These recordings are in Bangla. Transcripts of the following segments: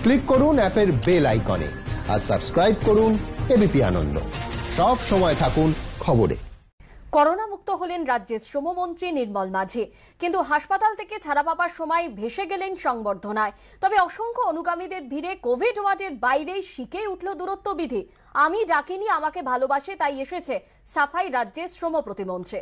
ক্লিক করুন অ্যাপের বেল আইকনে আর সাবস্ক্রাইব করুন এবিপি আনন্দ। সব সময় থাকুন খবরে। করোনা মুক্ত হলেন রাজ্যের শ্রমমন্ত্রী নির্মল মাঝি, কিন্তু হাসপাতাল থেকে ছাড়া পাবার সময় ভেসে গেলেন সংবর্ধনায়। তবে অসংখ্য অনুগামীদের ভিড়ে কোভিড ওয়ার্ডের বাইরেই শিখে উঠল দূরত্ব বিধি। আমি ডাকিনি, আমাকে ভালোবাসে তাই এসেছে সাফাই রাজ্যের শ্রম প্রতিমন্ত্রী।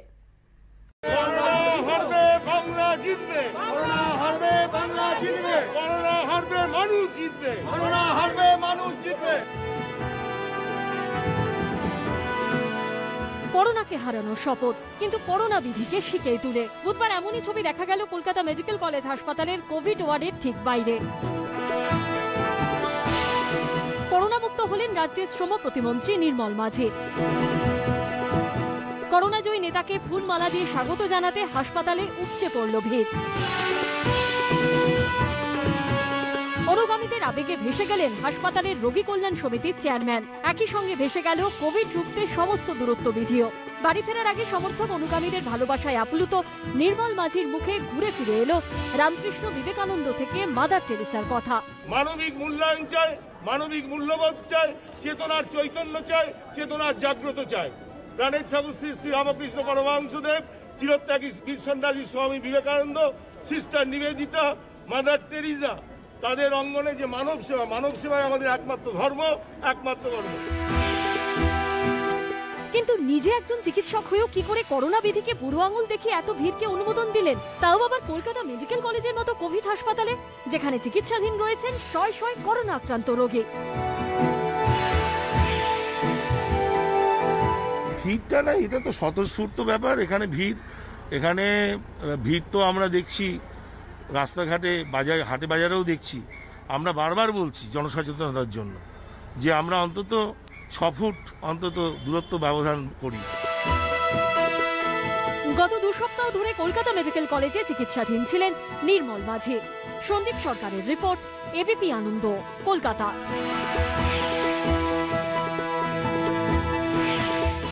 করোনাকে হারানোর শপথ, কিন্তু করোনা বিধিকে শিখে তুলে বুধবার এমনই ছবি দেখা গেল কলকাতা মেডিকেল কলেজ হাসপাতালের কোভিড ওয়ার্ডের ঠিক বাইরে। করোনা মুক্ত হলেন রাজ্যের শ্রম প্রতিমন্ত্রী নির্মল মাঝি। করোনা জয়ী নেতাকে ফুলমালা দিয়ে স্বাগত জানাতে হাসপাতালে উপচে পড়ল ভিড়। অনুগামীদের আবেগে ভেসে গেলেন হাসপাতালের রোগী কল্যাণ সমিতির চেয়ারম্যান। একই সঙ্গে ভেসে গেল কোভিড রুখতে সমস্ত দূরত্ব বিধিও। বাড়ি ফেরার আগে সমর্থক অনুগামীদের ভালোবাসায় আপ্লুত নির্মল মাঝির মুখে ঘুরে ফিরে এলো রামকৃষ্ণ বিবেকানন্দ থেকে মাদার টেরেসার কথা। মানবিক মূল্যায়ন চাই, মানবিক মূল্যবোধ চাই, চেতনার চৈতন্য চাই, চেতনার জাগ্রত চাই। প্রাণের ঠাকুর Shri Shri Ramakrishna Paramahansadev, চিরত্যাগী Krishnadasi Swami Vivekananda, sister Nivedita, mother Teresa, তাদের অঙ্গনে যে মানব সেবাই আমাদের একমাত্র ধর্ম, একমাত্র কর্ম। কিন্তু নিজে একজন চিকিৎসক হয়েও কি করে করোনা বিধিকে বুড়ো আঙুল দেখিয়ে এত ভিড়কে অনুমোদন দিলেন, তাও আবার কলকাতা মেডিকেল কলেজের মতো কোভিড হাসপাতালে, যেখানে চিকিৎসাধীন রয়েছেন শয় শয় করোনা আক্রান্ত রোগী। ভিড়টা না, এটা তো স্বতঃস্ফূর্ত ব্যাপার। এখানে ভিড় তো আমরা দেখছি রাস্তাঘাটে, হাটে বাজারেও দেখছি। আমরা বারবার বলছি জনসচেতনতার জন্য যে আমরা অন্তত 6 ফুট অন্তত দূরত্ব ব্যবধান করি। গত 2 সপ্তাহ ধরে কলকাতা মেডিকেল কলেজে চিকিৎসাধীন ছিলেন নির্মল মাঝি। সন্দীপ সরকারের রিপোর্ট, এবিপি আনন্দ, কলকাতা।